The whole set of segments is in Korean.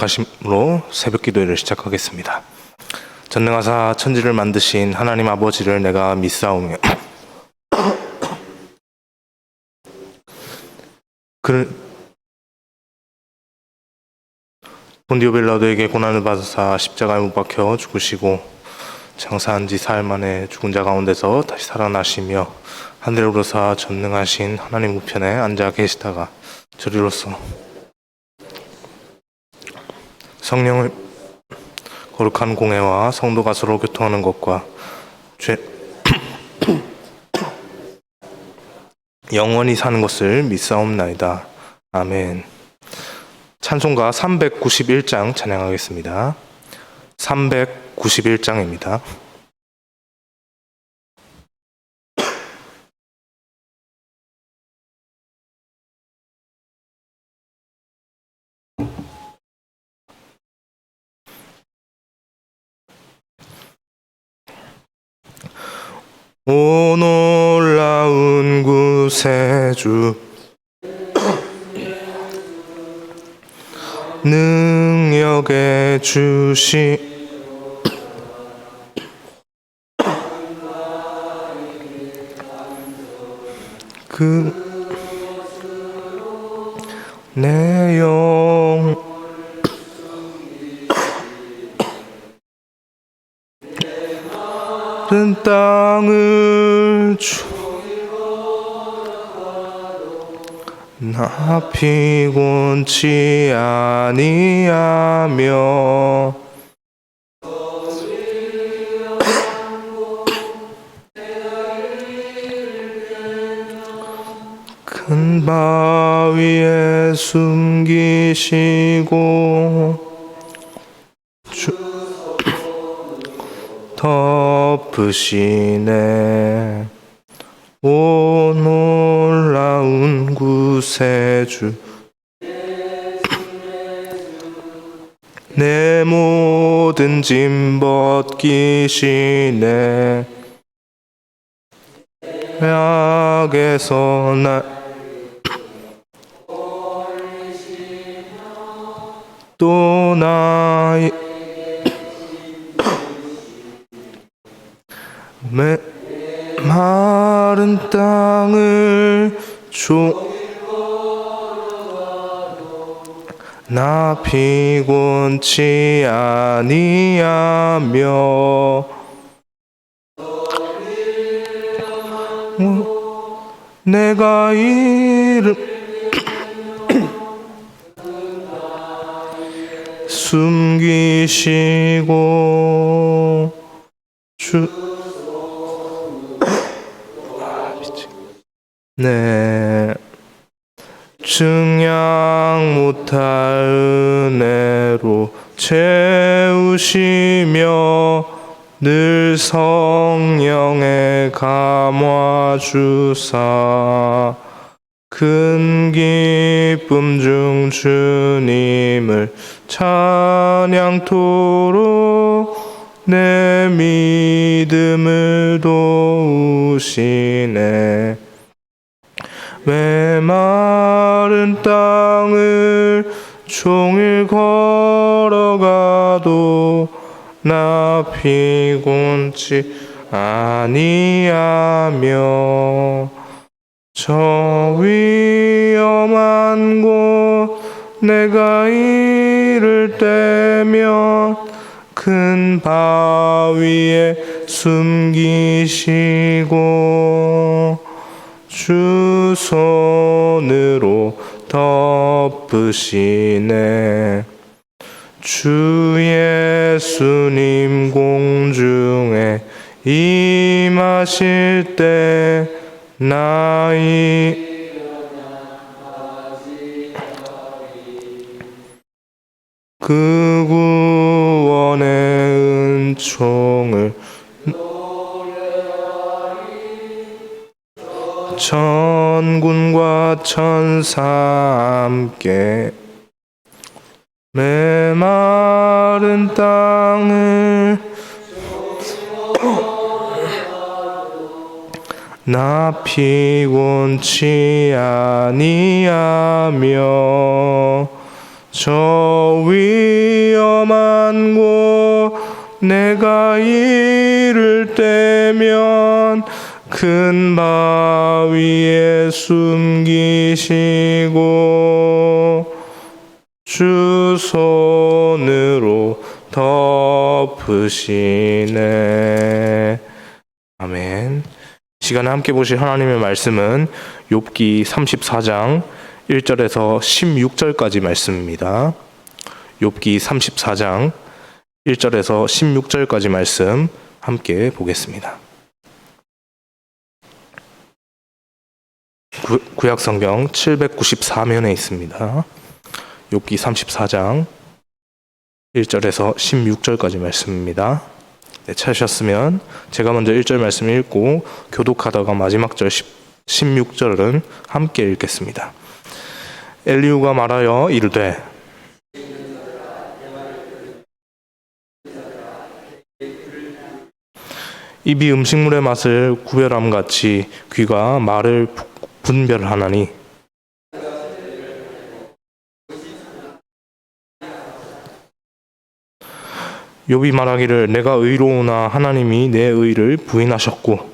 가심으로 새벽 기도회를 시작하겠습니다. 전능하사 천지를 만드신 하나님 아버지를 내가 믿사오며 본디오 빌라도에게 고난을 받으사 십자가에 못 박혀 죽으시고 장사한 지 사흘 만에 죽은 자 가운데서 다시 살아나시며 하늘에 오르사 전능하신 하나님 우편에 앉아 계시다가 저리로서 성령을 거룩한 공회와 성도가 서로 교통하는 것과 영원히 사는 것을 믿사옵나이다. 아멘. 찬송가 391장 찬양하겠습니다. 391장입니다. 오 놀라운 구세주 능력의 주시 내 영 마른 땅을 나 피곤치 아니하며 큰 바위에 숨기시고 덮으시네. 오 놀라운 구세주 내 모든 짐 벗기시네. 악에서 날 또 나의 마른 땅을 나 피곤치 아니하며 내가 숨기시고 네, 증량 못할 은혜로 채우시며 늘 성령에 감화 주사 큰 기쁨 중 주님을 찬양토록 내 믿음을 도우시네. 메마른 땅을 종일 걸어가도 나 피곤치 아니하며 저 위험한 곳 내가 이를 때면 큰 바위에 숨기시고 주 손으로 덮으시네. 주 예수님 공중에 임하실 때 나의 그 구원의 은총을 천군과 천사 함께 메마른 땅을 나 피곤치 아니하며 저 위험한 곳 내가 이를 때면 큰 바위에 숨기시고 주 손으로 덮으시네. 아멘. 시간에 함께 보실 하나님의 말씀은 욥기 34장 1절에서 16절까지 말씀입니다. 욥기 34장 1절에서 16절까지 말씀 함께 보겠습니다. 구약성경 794면에 있습니다. 욥기 34장 1절에서 16절까지 말씀입니다. 네, 찾으셨으면 제가 먼저 1절 말씀 읽고 교독하다가 마지막 절 16절은 함께 읽겠습니다. 엘리후가 말하여 이르되 입이 음식물의 맛을 구별함 같이 귀가 말을 분별하나니 욥이 말하기를 내가 의로우나 하나님이 내 의를 부인하셨고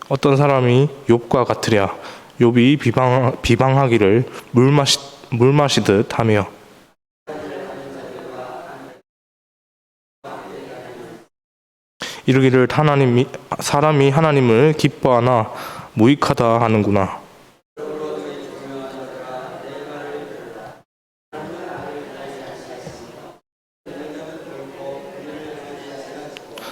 어떤 사람이 욥과 같으랴 욥이 비방하기를 물 마시듯 하며 이르기를 사람이 하나님을 기뻐하나 무익하다 하는구나.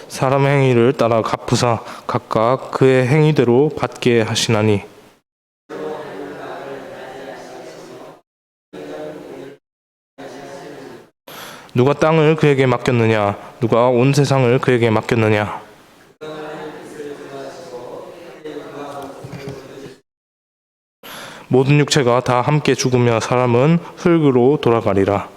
사람의 행위를 따라 갚으사 각각 그의 행위대로 받게 하시나니 누가 땅을 그에게 맡겼느냐 누가 온 세상을 그에게 맡겼느냐 모든 육체가 다 함께 죽으며 사람은 흙으로 돌아가리라.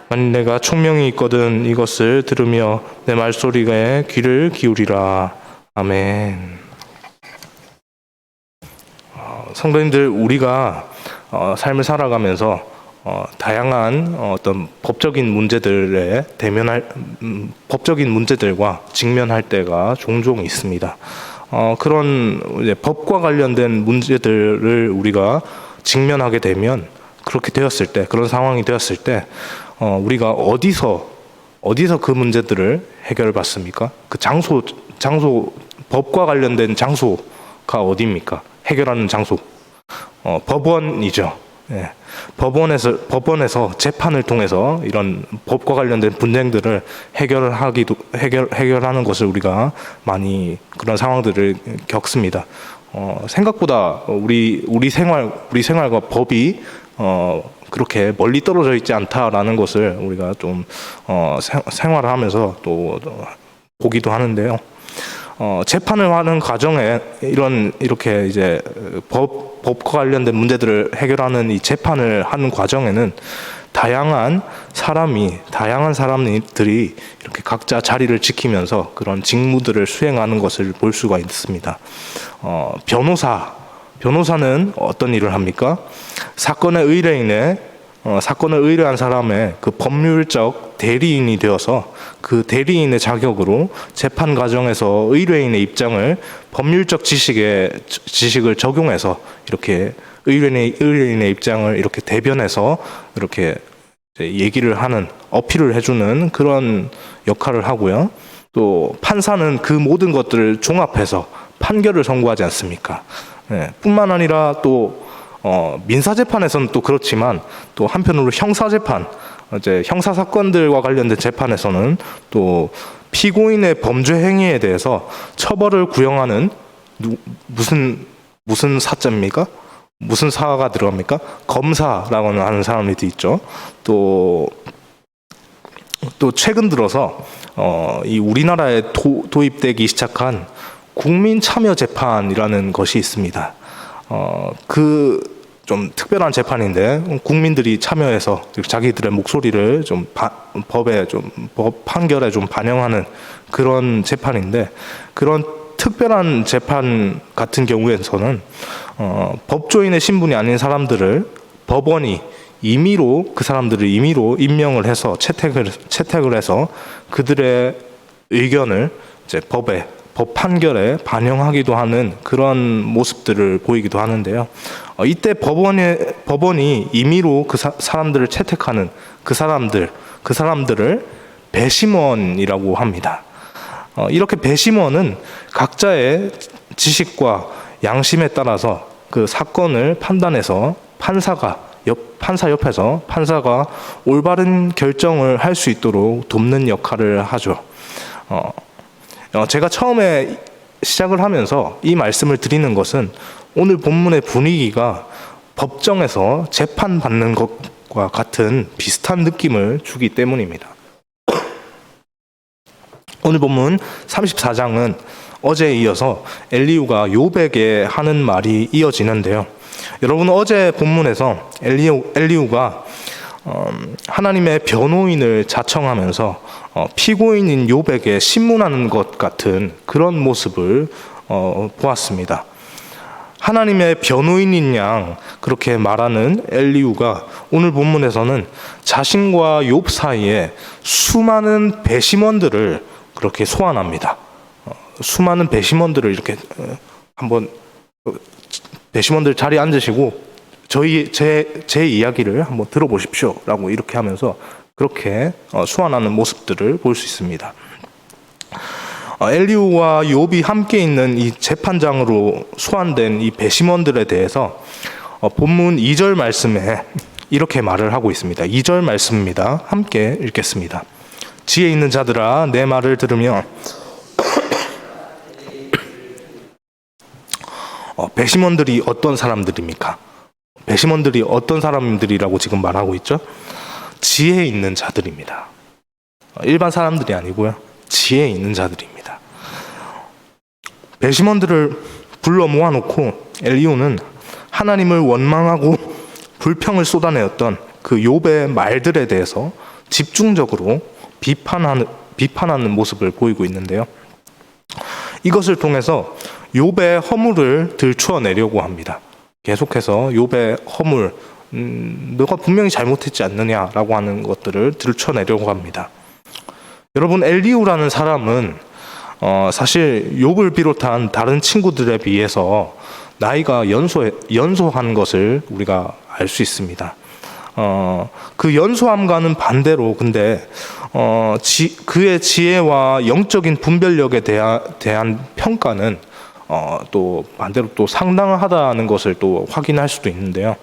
만일 내가 총명이 있거든 이것을 들으며 내 말소리에 귀를 기울이라. 아멘. 성도님들, 우리가 삶을 살아가면서 다양한 어떤 법적인 문제들과 직면할 때가 종종 있습니다. 그런 이제 법과 관련된 문제들을 우리가 직면하게 되면 그런 상황이 되었을 때 우리가 어디서 그 문제들을 해결받습니까? 그 장소 법과 관련된 장소가 어디입니까? 해결하는 장소 법원이죠. 예. 법원에서 재판을 통해서 이런 법과 관련된 분쟁들을 해결하는 것을 우리가 많이 그런 상황들을 겪습니다. 생각보다 우리 생활과 법이 그렇게 멀리 떨어져 있지 않다라는 것을 우리가 좀 생활을 하면서 또 보기도 하는데요. 재판을 하는 과정에 이렇게 이제 법과 관련된 문제들을 해결하는 이 재판을 하는 과정에는 다양한 사람들이 이렇게 각자 자리를 지키면서 그런 직무들을 수행하는 것을 볼 수가 있습니다. 변호사는 어떤 일을 합니까? 사건을 의뢰한 사람의 그 법률적 대리인이 되어서 그 대리인의 자격으로 재판 과정에서 의뢰인의 입장을 법률적 지식을 적용해서 이렇게 의뢰인의 입장을 이렇게 대변해서 이렇게 얘기를 하는, 어필을 해주는 그런 역할을 하고요. 또 판사는 그 모든 것들을 종합해서 판결을 선고하지 않습니까? 네, 뿐만 아니라 또 민사재판에서는 또 그렇지만 또 한편으로 형사재판, 이제 형사사건들과 관련된 재판에서는 또 피고인의 범죄 행위에 대해서 처벌을 구형하는 무슨 사자입니까? 무슨 사가 들어갑니까? 검사라고 하는 사람들이 있죠. 또 최근 들어서 이 우리나라에 도입되기 시작한 국민 참여 재판이라는 것이 있습니다. 그 좀 특별한 재판인데 국민들이 참여해서 자기들의 목소리를 좀 법 판결에 좀 반영하는 그런 재판인데, 그런 특별한 재판 같은 경우에서는 법조인의 신분이 아닌 사람들을 법원이 임의로 그 사람들을 임의로 임명을 해서 채택을 해서 그들의 의견을 이제 법 판결에 반영하기도 하는 그런 모습들을 보이기도 하는데요. 이때 법원이 임의로 그 사람들을 채택하는 그 사람들을 배심원이라고 합니다. 이렇게 배심원은 각자의 지식과 양심에 따라서 그 사건을 판단해서 판사 옆에서 판사가 올바른 결정을 할 수 있도록 돕는 역할을 하죠. 제가 처음에 시작을 하면서 이 말씀을 드리는 것은 오늘 본문의 분위기가 법정에서 재판받는 것과 같은 비슷한 느낌을 주기 때문입니다. 오늘 본문 34장은 어제에 이어서 엘리후가 욥에게 하는 말이 이어지는데요. 여러분, 어제 본문에서 엘리후가 하나님의 변호인을 자청하면서 피고인인 욥에게 신문하는 것 같은 그런 모습을 보았습니다. 하나님의 변호인인 양 그렇게 말하는 엘리후가 오늘 본문에서는 자신과 욥 사이에 수많은 배심원들을 그렇게 소환합니다. 수많은 배심원들을 이렇게 한번 배심원들 자리에 앉으시고 제 이야기를 한번 들어보십시오 라고 이렇게 하면서 그렇게 소환하는 모습들을 볼 수 있습니다. 엘리후와 욥이 함께 있는 이 재판장으로 소환된 이 배심원들에 대해서 본문 2절 말씀에 이렇게 말을 하고 있습니다. 2절 말씀입니다. 함께 읽겠습니다. 지혜 있는 자들아, 내 말을 들으며 배심원들이 어떤 사람들입니까? 배심원들이 어떤 사람들이라고 지금 말하고 있죠? 지혜 있는 자들입니다. 일반 사람들이 아니고요. 지혜 있는 자들입니다. 배심원들을 불러 모아놓고 엘리후는 하나님을 원망하고 불평을 쏟아내었던 그 욥의 말들에 대해서 집중적으로 비판하는 모습을 보이고 있는데요. 이것을 통해서 욥의 허물을 들추어내려고 합니다. 계속해서 욥의 허물, 너가 분명히 잘못했지 않느냐라고 하는 것들을 들춰내려고 합니다. 여러분, 엘리후라는 사람은 사실 욥을 비롯한 다른 친구들에 비해서 나이가 연소한 것을 우리가 알 수 있습니다. 그 연소함과는 반대로 근데 그의 지혜와 영적인 분별력에 대한 평가는 또 반대로 또 상당하다는 것을 또 확인할 수도 있는데요.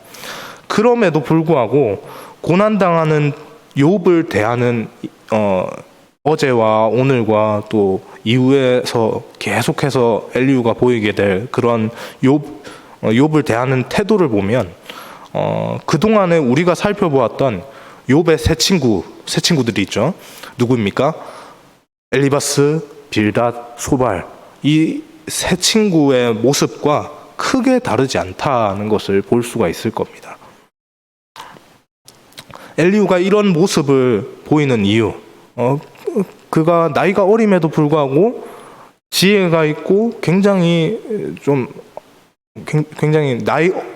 그럼에도 불구하고 고난당하는 욥을 대하는 어제와 오늘과 또 이후에서 계속해서 엘리후가 보이게 될 그런 욥을 대하는 태도를 보면 그동안에 우리가 살펴보았던 욥의 세 친구들이 있죠. 누구입니까? 엘리바스, 빌닷, 소발. 이 세 친구의 모습과 크게 다르지 않다는 것을 볼 수가 있을 겁니다. 엘리후가 이런 모습을 보이는 이유, 그가 나이가 어림에도 불구하고 지혜가 있고 굉장히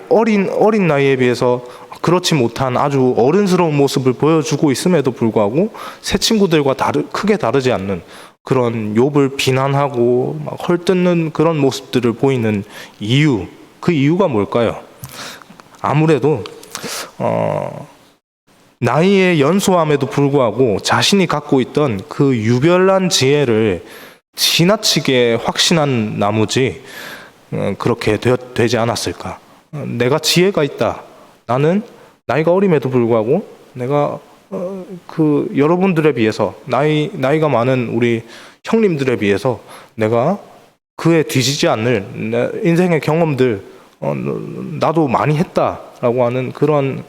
어린 나이에 비해서 그렇지 못한 아주 어른스러운 모습을 보여주고 있음에도 불구하고 새 친구들과 크게 다르지 않는 그런 욥을 비난하고 막 헐뜯는 그런 모습들을 보이는 이유, 그 이유가 뭘까요? 아무래도 나이의 연소함에도 불구하고 자신이 갖고 있던 그 유별난 지혜를 지나치게 확신한 나머지 그렇게 되지 않았을까? 내가 지혜가 있다. 나는 나이가 어림에도 불구하고 내가 그 여러분들에 비해서 나이가 많은 우리 형님들에 비해서 내가 그에 뒤지지 않을 인생의 경험들 나도 많이 했다라고 하는 그런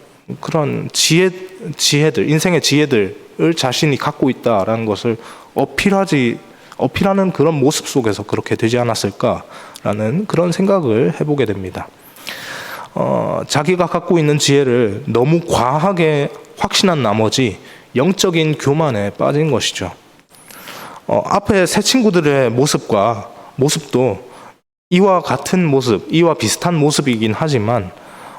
지혜들, 인생의 지혜들을 자신이 갖고 있다라는 것을 어필하는 그런 모습 속에서 그렇게 되지 않았을까라는 그런 생각을 해보게 됩니다. 자기가 갖고 있는 지혜를 너무 과하게 확신한 나머지 영적인 교만에 빠진 것이죠. 앞에 새 친구들의 모습과 모습도 이와 같은 모습, 이와 비슷한 모습이긴 하지만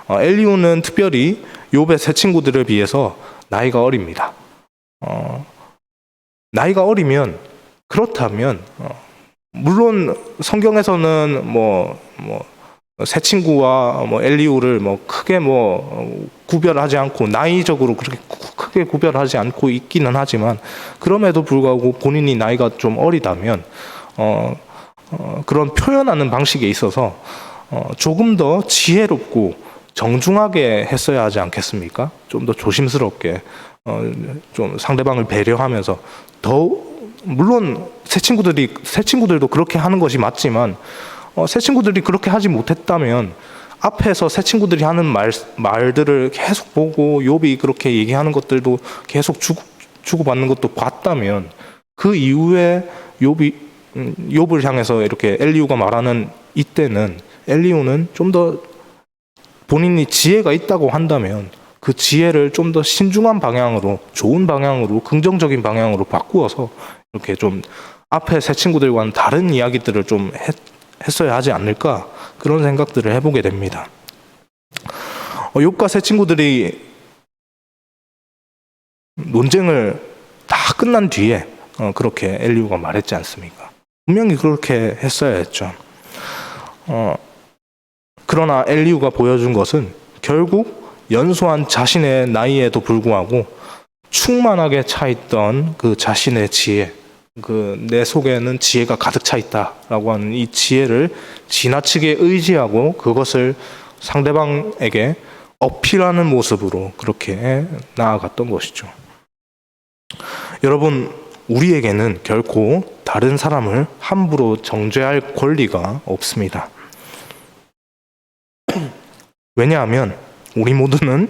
엘리후는 특별히 욥의 세 친구들에 비해서 나이가 어립니다. 나이가 어리면 그렇다면 물론 성경에서는 세 친구와 엘리후를 크게 구별하지 않고 나이적으로 그렇게 크게 구별하지 않고 있기는 하지만 그럼에도 불구하고 본인이 나이가 좀 어리다면 그런 표현하는 방식에 있어서 조금 더 지혜롭고 정중하게 했어야 하지 않겠습니까? 좀 더 조심스럽게 좀 상대방을 배려하면서 물론 새 친구들도 그렇게 하는 것이 맞지만 새 친구들이 그렇게 하지 못했다면 앞에서 새 친구들이 하는 말들을 계속 보고 욥이 그렇게 얘기하는 것들도 계속 주고받는 것도 봤다면 그 이후에 욥을 향해서 이렇게 엘리후가 말하는 이때는 엘리후는 좀 더 본인이 지혜가 있다고 한다면 그 지혜를 좀 더 신중한 방향으로, 좋은 방향으로, 긍정적인 방향으로 바꾸어서 이렇게 좀 앞에 새 친구들과는 다른 이야기들을 좀 했어야 하지 않을까, 그런 생각들을 해보게 됩니다. 욥과 새 친구들이 논쟁을 다 끝난 뒤에 그렇게 엘리후가 말했지 않습니까? 분명히 그렇게 했어야 했죠. 그러나 엘리후가 보여준 것은 결국 연소한 자신의 나이에도 불구하고 충만하게 차있던 그 자신의 지혜, 내 속에는 지혜가 가득 차 있다라고 하는 이 지혜를 지나치게 의지하고 그것을 상대방에게 어필하는 모습으로 그렇게 나아갔던 것이죠. 여러분, 우리에게는 결코 다른 사람을 함부로 정죄할 권리가 없습니다. 왜냐하면 우리 모두는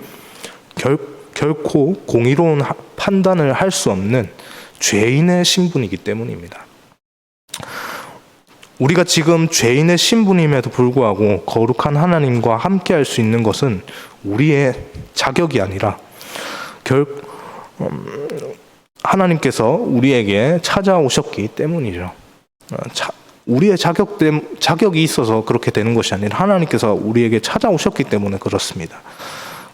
결코 공의로운 판단을 할 수 없는 죄인의 신분이기 때문입니다. 우리가 지금 죄인의 신분임에도 불구하고 거룩한 하나님과 함께 할 수 있는 것은 우리의 자격이 아니라 하나님께서 우리에게 찾아오셨기 때문이죠. 우리의 자격이 있어서 그렇게 되는 것이 아니라 하나님께서 우리에게 찾아오셨기 때문에 그렇습니다.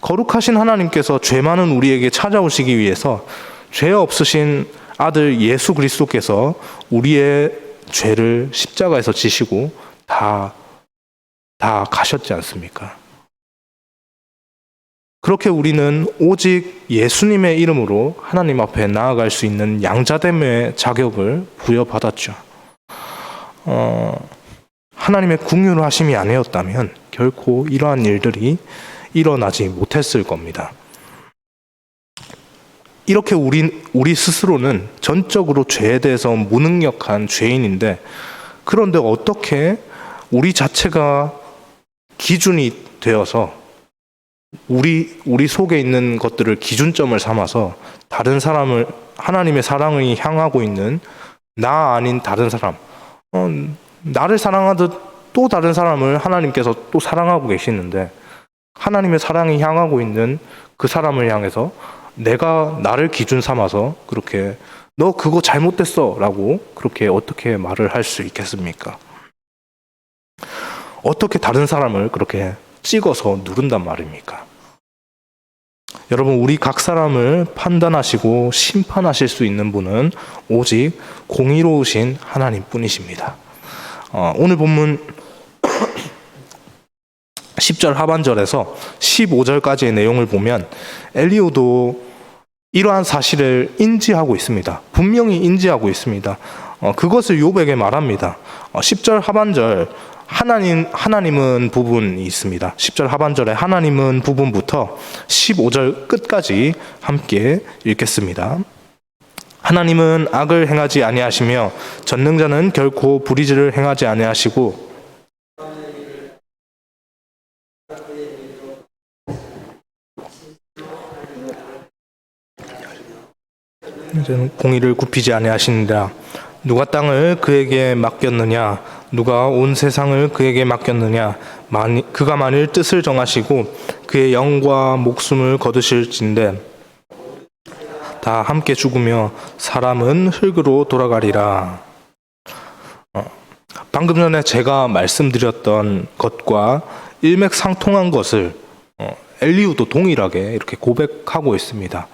거룩하신 하나님께서 죄 많은 우리에게 찾아오시기 위해서 죄 없으신 아들 예수 그리스도께서 우리의 죄를 십자가에서 지시고 다 가셨지 않습니까? 그렇게 우리는 오직 예수님의 이름으로 하나님 앞에 나아갈 수 있는 양자됨의 자격을 부여받았죠. 하나님의 긍휼하심이 아니었다면 결코 이러한 일들이 일어나지 못했을 겁니다. 이렇게 우리 스스로는 전적으로 죄에 대해서 무능력한 죄인인데, 그런데 어떻게 우리 자체가 기준이 되어서 우리 속에 있는 것들을 기준점을 삼아서 다른 사람을, 하나님의 사랑을 향하고 있는 나 아닌 다른 사람, 나를 사랑하듯 또 다른 사람을 하나님께서 또 사랑하고 계시는데, 하나님의 사랑이 향하고 있는 그 사람을 향해서 내가 나를 기준 삼아서 그렇게 너 그거 잘못됐어 라고 그렇게 어떻게 말을 할 수 있겠습니까? 어떻게 다른 사람을 그렇게 찍어서 누른단 말입니까? 여러분, 우리 각 사람을 판단하시고 심판하실 수 있는 분은 오직 공의로우신 하나님뿐이십니다. 오늘 본문 10절 하반절에서 15절까지의 내용을 보면 엘리후도 이러한 사실을 인지하고 있습니다. 분명히 인지하고 있습니다. 그것을 욥에게 말합니다. 10절 하반절 하나님은 부분이 있습니다. 10절 하반절에 하나님은 부분부터 15절 끝까지 함께 읽겠습니다. 하나님은 악을 행하지 아니하시며 전능자는 결코 불의를 행하지 아니하시고 공의를 굽히지 아니하시니라. 누가 땅을 그에게 맡겼느냐? 누가 온 세상을 그에게 맡겼느냐? 그가 만일 뜻을 정하시고 그의 영과 목숨을 거두실진대 다 함께 죽으며 사람은 흙으로 돌아가리라. 방금 전에 제가 말씀드렸던 것과 일맥상통한 것을 엘리후도 동일하게 이렇게 고백하고 있습니다.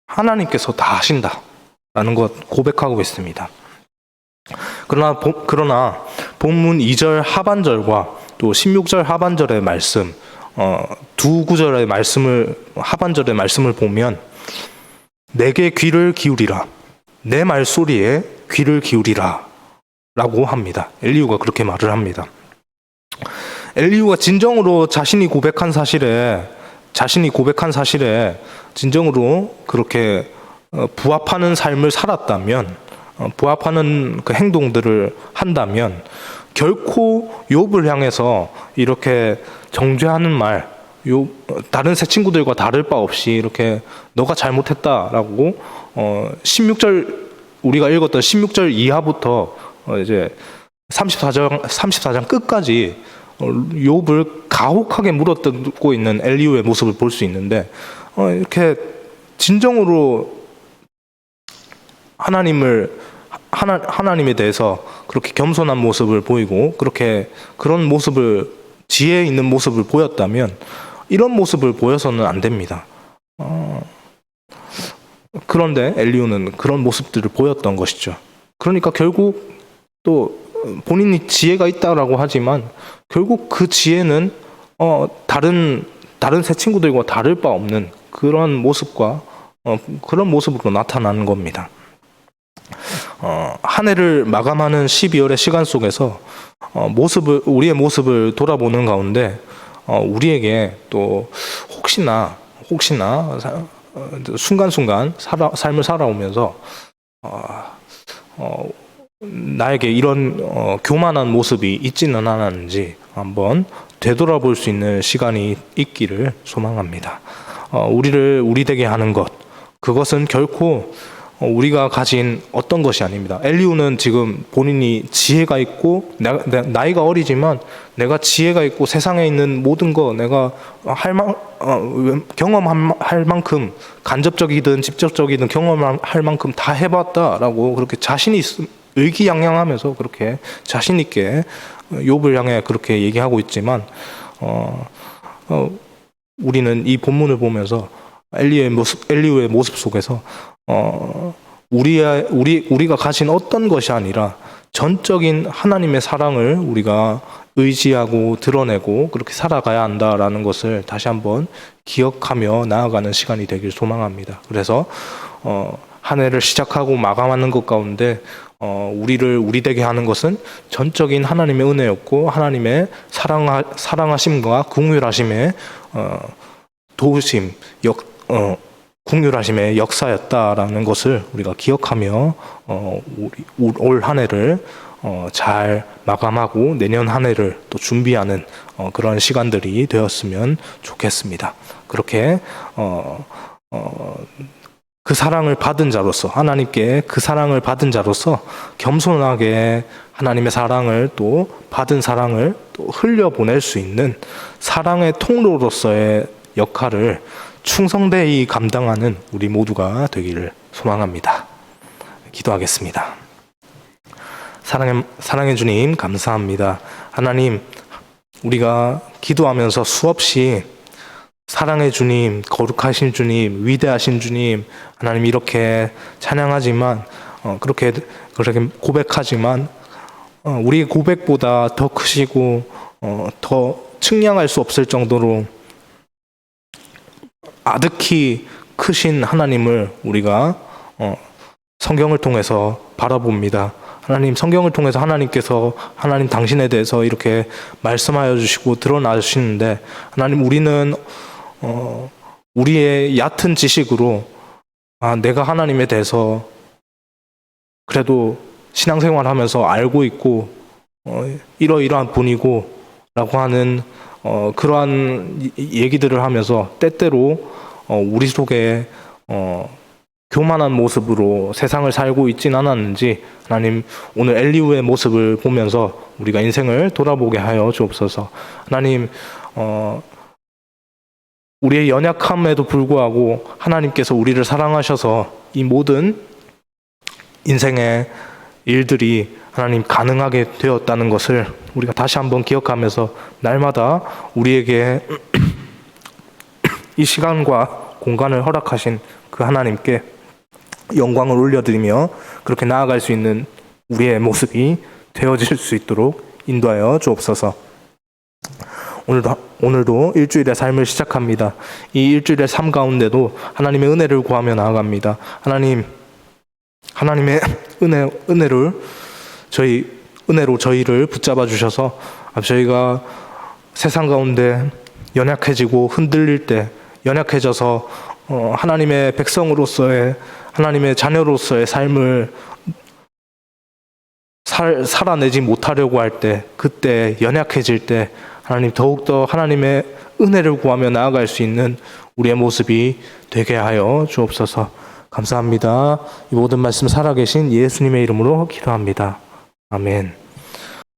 하나님께서 다 하신다라는 것 고백하고 있습니다. 그러나 본문 2절 하반절과 또 16절 하반절의 말씀, 두 구절의 말씀을 하반절의 말씀을 보면 내게 귀를 기울이라, 내 말소리에 귀를 기울이라 라고 합니다. 엘리후가 그렇게 말을 합니다. 엘리후가 진정으로 자신이 고백한 사실에 진정으로 그렇게 부합하는 삶을 살았다면, 부합하는 그 행동들을 한다면 결코 욥을 향해서 이렇게 정죄하는 말, 다른 새 친구들과 다를 바 없이 이렇게 너가 잘못했다라고 16절 우리가 읽었던 16절 이하부터 이제 34장 끝까지 욥을 가혹하게 물어뜯고 있는 엘리후의 모습을 볼 수 있는데, 이렇게 진정으로 하나님에 대해서 그렇게 겸손한 모습을 보이고 그런 모습을, 지혜 있는 모습을 보였다면 이런 모습을 보여서는 안 됩니다. 그런데 엘리후는 그런 모습들을 보였던 것이죠. 그러니까 결국 또 본인이 지혜가 있다라고 하지만 결국 그 지혜는 다른 새 친구들과 다를 바 없는 그런 모습과 그런 모습으로 나타나는 겁니다. 한 해를 마감하는 12월의 시간 속에서 우리의 모습을 돌아보는 가운데 우리에게 또 혹시나 순간순간 삶을 살아오면서 나에게 이런 교만한 모습이 있지는 않았는지 한번 되돌아볼 수 있는 시간이 있기를 소망합니다. 우리 되게 하는 것, 그것은 결코 우리가 가진 어떤 것이 아닙니다. 엘리후는 지금 본인이 지혜가 있고 나이가 어리지만 내가 지혜가 있고 세상에 있는 모든 거 내가 경험할 만큼, 간접적이든 직접적이든 경험할 만큼 다 해봤다라고 그렇게 의기양양하면서 그렇게 자신 있게 욥을 향해 그렇게 얘기하고 있지만 우리는 이 본문을 보면서 엘리후의 모습 속에서 우리가 가진 어떤 것이 아니라 전적인 하나님의 사랑을 우리가 의지하고 드러내고 그렇게 살아가야 한다라는 것을 다시 한번 기억하며 나아가는 시간이 되길 소망합니다. 그래서 한 해를 시작하고 마감하는 것 가운데 우리 되게 하는 것은 전적인 하나님의 은혜였고 하나님의 사랑하심과 긍휼하심의 도우심, 긍휼하심의 역사였다라는 것을 우리가 기억하며 올 한 해를 잘 마감하고 내년 한 해를 또 준비하는 그런 시간들이 되었으면 좋겠습니다. 그렇게 그 사랑을 받은 자로서, 하나님께 그 사랑을 받은 자로서 겸손하게 하나님의 사랑을 또 받은 사랑을 또 흘려보낼 수 있는 사랑의 통로로서의 역할을 충성되이 감당하는 우리 모두가 되기를 소망합니다. 기도하겠습니다. 사랑의 주님, 감사합니다. 하나님, 우리가 기도하면서 수없이 사랑의 주님, 거룩하신 주님, 위대하신 주님, 하나님 이렇게 찬양하지만 그렇게 고백하지만 우리의 고백보다 더 크시고 더 측량할 수 없을 정도로 아득히 크신 하나님을 우리가 성경을 통해서 바라봅니다. 하나님, 성경을 통해서 하나님 당신에 대해서 이렇게 말씀하여 주시고 드러나 주시는데, 하나님, 우리는 우리의 얕은 지식으로 내가 하나님에 대해서 그래도 신앙생활 하면서 알고 있고 이러이러한 분이고 라고 하는 그러한 얘기들을 하면서 때때로 우리 속에 교만한 모습으로 세상을 살고 있진 않았는지, 하나님, 오늘 엘리후의 모습을 보면서 우리가 인생을 돌아보게 하여 주옵소서. 하나님, 우리의 연약함에도 불구하고 하나님께서 우리를 사랑하셔서 이 모든 인생의 일들이 하나님 가능하게 되었다는 것을 우리가 다시 한번 기억하면서 날마다 우리에게 이 시간과 공간을 허락하신 그 하나님께 영광을 올려드리며 그렇게 나아갈 수 있는 우리의 모습이 되어질 수 있도록 인도하여 주옵소서. 오늘도 일주일의 삶을 시작합니다. 이 일주일의 삶 가운데도 하나님의 은혜를 구하며 나아갑니다. 하나님의 은혜로 저희를 붙잡아 주셔서 저희가 세상 가운데 연약해지고 흔들릴 때 연약해져서 하나님의 백성으로서의 하나님의 자녀로서의 삶을 살아내지 못하려고 할 때, 그때 연약해질 때 하나님 더욱더 하나님의 은혜를 구하며 나아갈 수 있는 우리의 모습이 되게 하여 주옵소서. 감사합니다. 이 모든 말씀 살아계신 예수님의 이름으로 기도합니다. 아멘.